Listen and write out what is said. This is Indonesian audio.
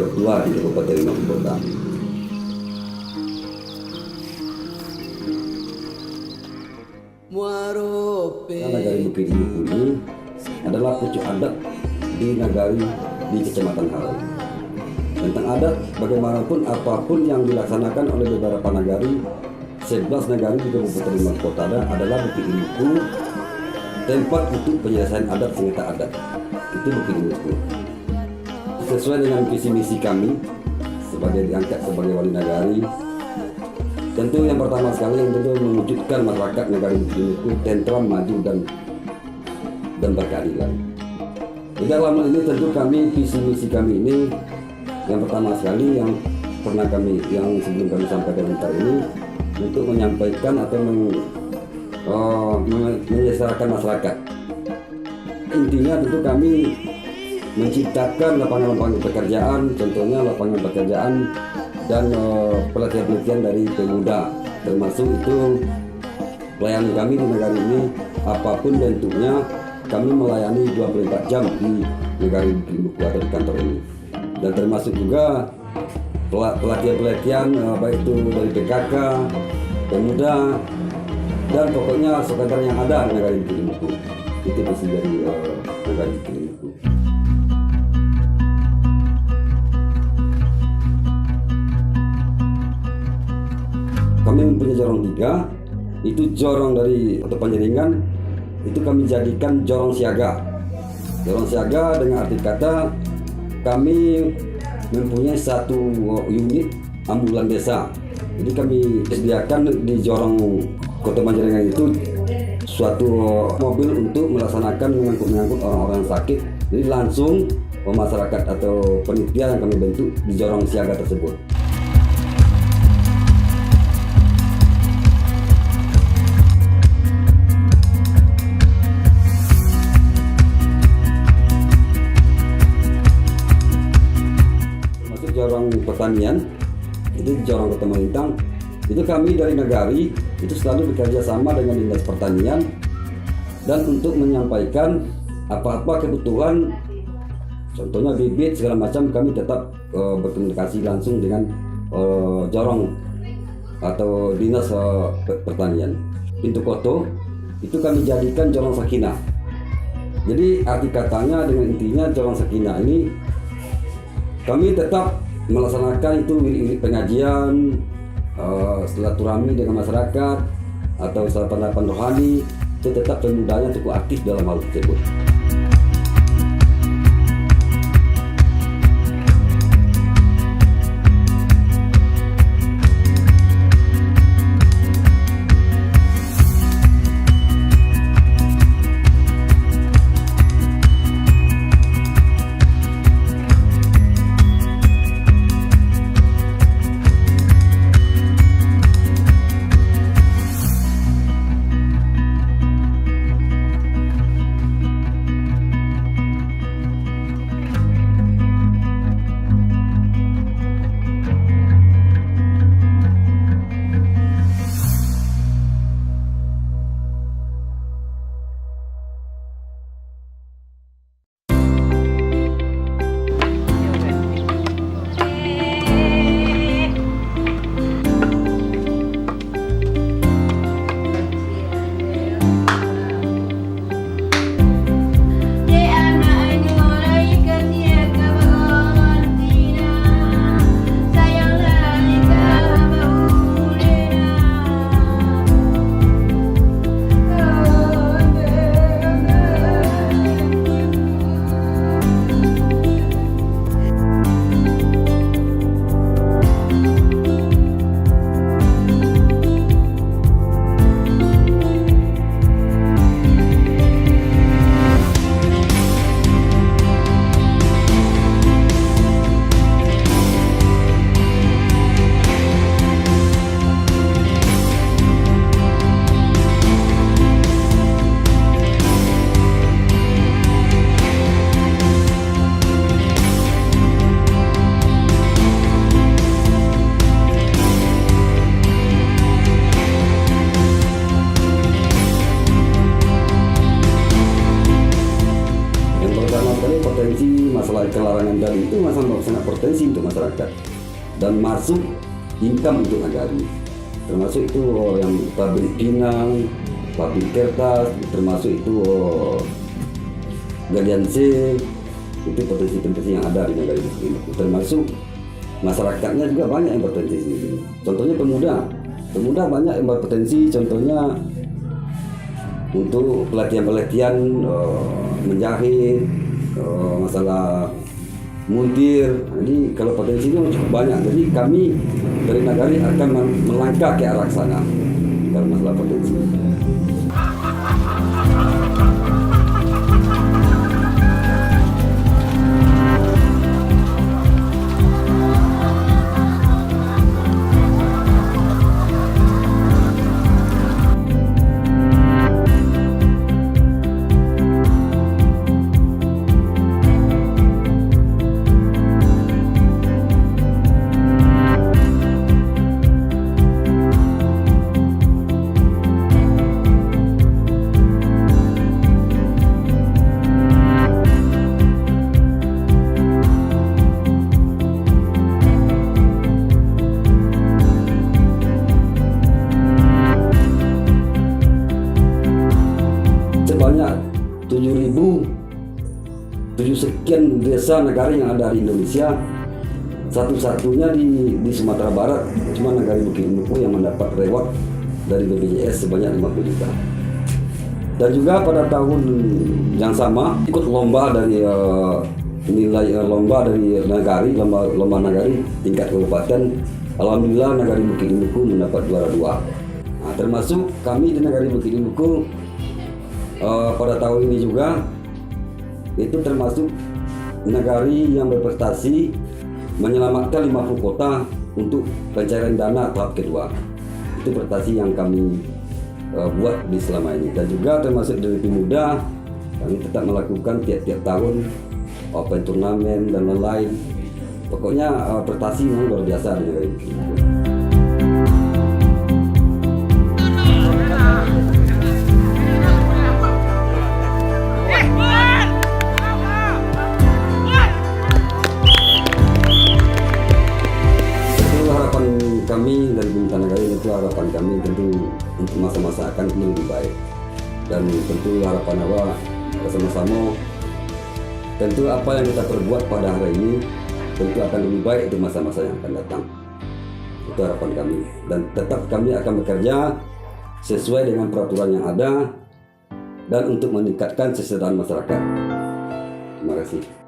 tertua di Kabupaten Maluku Kota. Nagari Bukit Ilmuku ini adalah pucuk adat di nagari di Kecamatan Halau. Tentang adat, bagaimanapun apapun yang dilaksanakan oleh beberapa nagari, 11 nagari di Kabupaten Maluku Kota adalah Bukit Ilmuku, tempat untuk penyelesaian adat sengketa adat. Itu Bukit Ilmuku. Sesuai dengan visi misi kami sebagai diangkat sebagai wali nagari, tentu yang pertama sekali yang tentu mewujudkan masyarakat nagari Bukit Ilmuku tentram, maju dan berkeadilan. Di dalam hal ini tentu kami visi misi kami ini yang pertama sekali yang pernah kami yang sebelum kami sampaikan bentar ini untuk menyampaikan atau menyesuaikan masyarakat. Intinya tentu kami menciptakan lapangan-lapangan pekerjaan, contohnya lapangan pekerjaan dan pelatihan-pelatihan dari pemuda, termasuk itu pelayanan kami di negara ini apapun bentuknya, kami melayani 24 jam di negara Bukit atau di kantor ini, dan termasuk juga pelatihan-pelatihan baik itu dari PKK, pemuda, dan pokoknya sekadar yang ada di negara Bukit. Itu visi dari negara Bukit. Kami mempunyai jorong 3, itu jorong dari atau penjaringan itu kami jadikan jorong siaga. Jorong siaga dengan arti kata kami mempunyai satu unit ambulan desa. Jadi kami sediakan di jorong Kota Panjaringan itu suatu mobil untuk melaksanakan mengangkut orang-orang sakit. Jadi langsung masyarakat atau panitia yang kami bentuk di jorong siaga tersebut. Jorong pertanian itu di jorong Kota Malintang itu kami dari nagari itu selalu bekerja sama dengan dinas pertanian, dan untuk menyampaikan apa-apa kebutuhan contohnya bibit segala macam kami tetap berkomunikasi langsung dengan jorong atau dinas pertanian. Pintu Koto itu kami jadikan jorong sakinah. Jadi arti katanya dengan intinya jorong sakinah ini kami tetap melaksanakan itu wirid pengajian, silaturahmi dengan masyarakat atau sarapan rohani, itu tetap pemudanya cukup aktif dalam hal tersebut. sangat potensi untuk masyarakat dan masuk income untuk Nagari, termasuk itu yang pabrik pinang, pabrik kertas, termasuk itu galian C, itu potensi-potensi yang ada di Nagari Bukit Ilmuku, termasuk masyarakatnya juga banyak yang berpotensi di sini. Contohnya pemuda banyak yang berpotensi, contohnya untuk pelatihan menjahit, masalah muntir. Jadi kalau potensinya cukup banyak, jadi kami dari Nagari akan melangkah ke arah sana kalau masalah potensi. Sebanyak 7 sekian desa Nagari yang ada di Indonesia, satu-satunya di Sumatera Barat cuma Nagari Bukit Ilmuku yang mendapat reward dari BPJS sebanyak 50 juta. Dan juga pada tahun yang sama ikut lomba dari lomba dari Nagari, lomba Nagari tingkat kabupaten. Alhamdulillah Nagari Bukit Ilmuku mendapat juara 2. Nah, termasuk kami di Nagari Bukit Ilmuku pada tahun ini juga itu termasuk Nagari yang berprestasi menyelamatkan 50 kota untuk pencairan dana tahap kedua. Itu prestasi yang kami buat di selama ini. Dan juga termasuk dari pemuda, kami tetap melakukan tiap-tiap tahun open turnamen dan lain-lain. Pokoknya prestasi memang luar biasa di Nagari Bukit Ilmuku. Kami dari Bintang Nagari itu harapan kami tentu untuk masa-masa akan ini lebih baik, dan tentu harapan awal bersama-sama tentu apa yang kita perbuat pada hari ini tentu akan lebih baik untuk masa-masa yang akan datang. Itu harapan kami, dan tetap kami akan bekerja sesuai dengan peraturan yang ada dan untuk meningkatkan kesejahteraan masyarakat. Terima kasih.